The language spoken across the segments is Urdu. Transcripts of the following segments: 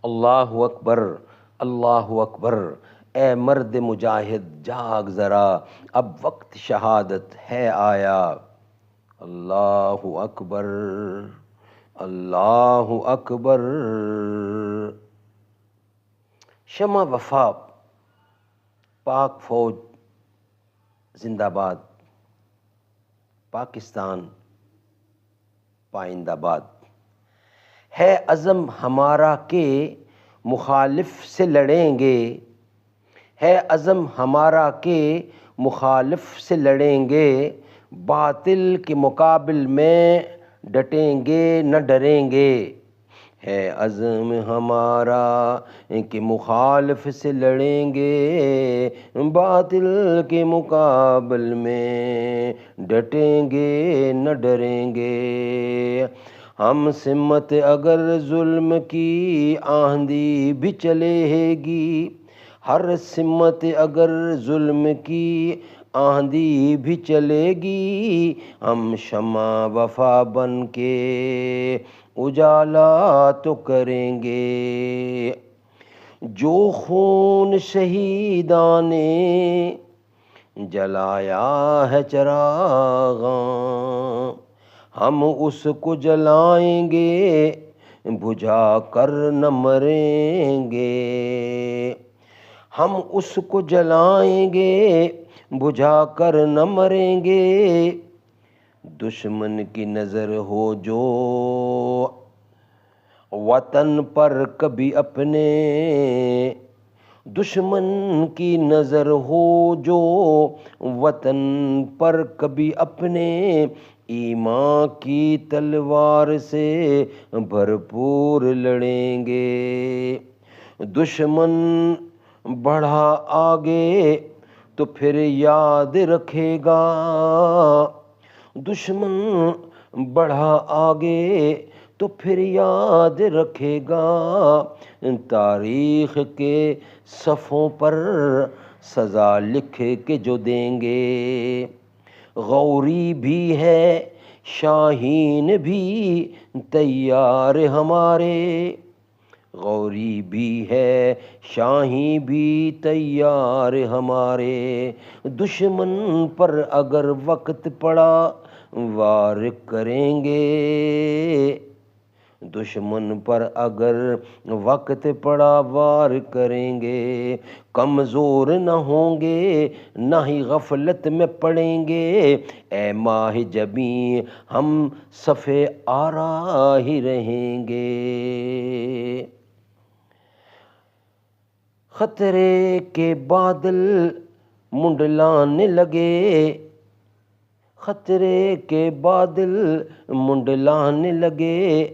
اللہ اکبر، اللہ اکبر۔ اے مرد مجاہد جاگ ذرا، اب وقت شہادت ہے آیا۔ اللہ اکبر، اللہ اکبر۔ شمع وفا، پاک فوج زندہ باد، پاکستان پائندہ باد۔ ہے عزم ہمارا کہ مخالف سے لڑیں گے، ہے عزم ہمارا کہ مخالف سے لڑیں گے، باطل کے مقابل میں ڈٹیں گے نہ ڈریں گے۔ ہے عزم ہمارا کہ مخالف سے لڑیں گے، باطل کے مقابل میں ڈٹیں گے نہ ڈریں گے۔ ہم سمت اگر ظلم کی آندھی بھی چلے گی، ہر سمت اگر ظلم کی آندھی بھی چلے گی، ہم شمع وفا بن کے اجالا تو کریں گے۔ جو خون شہیداں نے جلایا ہے چراغاں، ہم اس کو جلائیں گے بجھا کر نہ مریں گے۔ ہم اس کو جلائیں گے بجھا کر نہ مریں گے۔ دشمن کی نظر ہو جو وطن پر کبھی اپنے، دشمن کی نظر ہو جو وطن پر کبھی اپنے، ایمان کی تلوار سے بھرپور لڑیں گے۔ دشمن بڑھا آگے تو پھر یاد رکھے گا، دشمن بڑھا آگے تو پھر یاد رکھے گا، تاریخ کے صفوں پر سزا لکھ کے جو دیں گے۔ غوری بھی ہے شاہین بھی تیار ہمارے، غوری بھی ہے شاہین بھی تیار ہمارے، دشمن پر اگر وقت پڑا وار کریں گے، دشمن پر اگر وقت پڑا وار کریں گے۔ کمزور نہ ہوں گے نہ ہی غفلت میں پڑیں گے، اے ماہ جبیں ہم صف آرا ہی رہیں گے۔ خطرے کے بادل منڈلانے لگے، خطرے کے بادل منڈلانے لگے،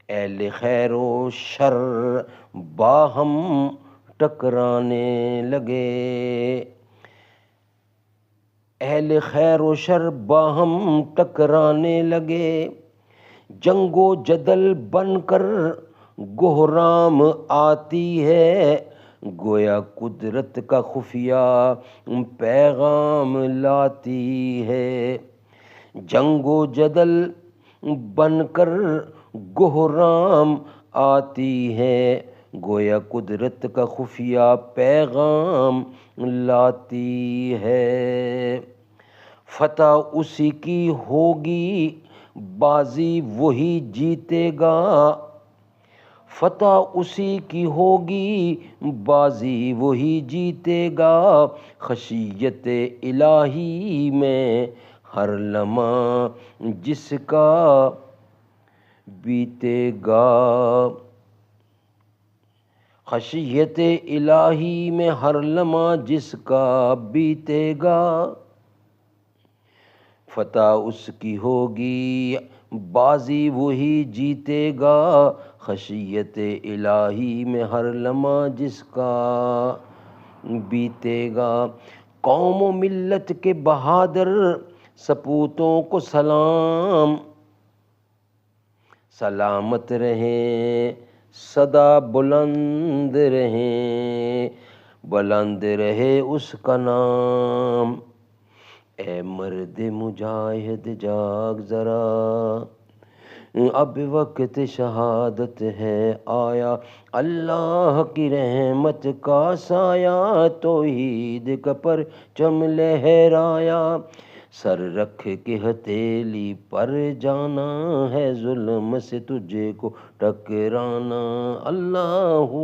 اہل خیر و شر باہم ٹکرانے لگے، اہل خیر و شر باہم ٹکرانے لگے۔ جنگ و جدل بن کر گہرام آتی ہے، گویا قدرت کا خفیہ پیغام لاتی ہے۔ جنگ و جدل بن کر گہرام آتی ہے، گویا قدرت کا خفیہ پیغام لاتی ہے۔ فتح اسی کی ہوگی بازی وہی جیتے گا، فتح اسی کی ہوگی بازی وہی جیتے گا، خشیت الہی میں ہر لمحہ جس کا بیتے گا، خشیت الہی میں ہر لمحہ جس کا بیتے گا، فتح اس کی ہوگی بازی وہی جیتے گا، خشیت الہی میں ہر لمحہ جس کا بیتے گا۔ قوم و ملت کے بہادر سپوتوں کو سلام، سلامت رہیں سدا بلند رہیں، بلند رہے اس کا نام۔ اے مرد مجاہد جاگ ذرا، اب وقت شہادت ہے آیا، اللہ کی رحمت کا سایہ، توحید کا پرچم لہرایا، سر رکھ کے ہتھیلی پر جانا ہے، ظلم سے تجھے کو ٹکرانا، اللہ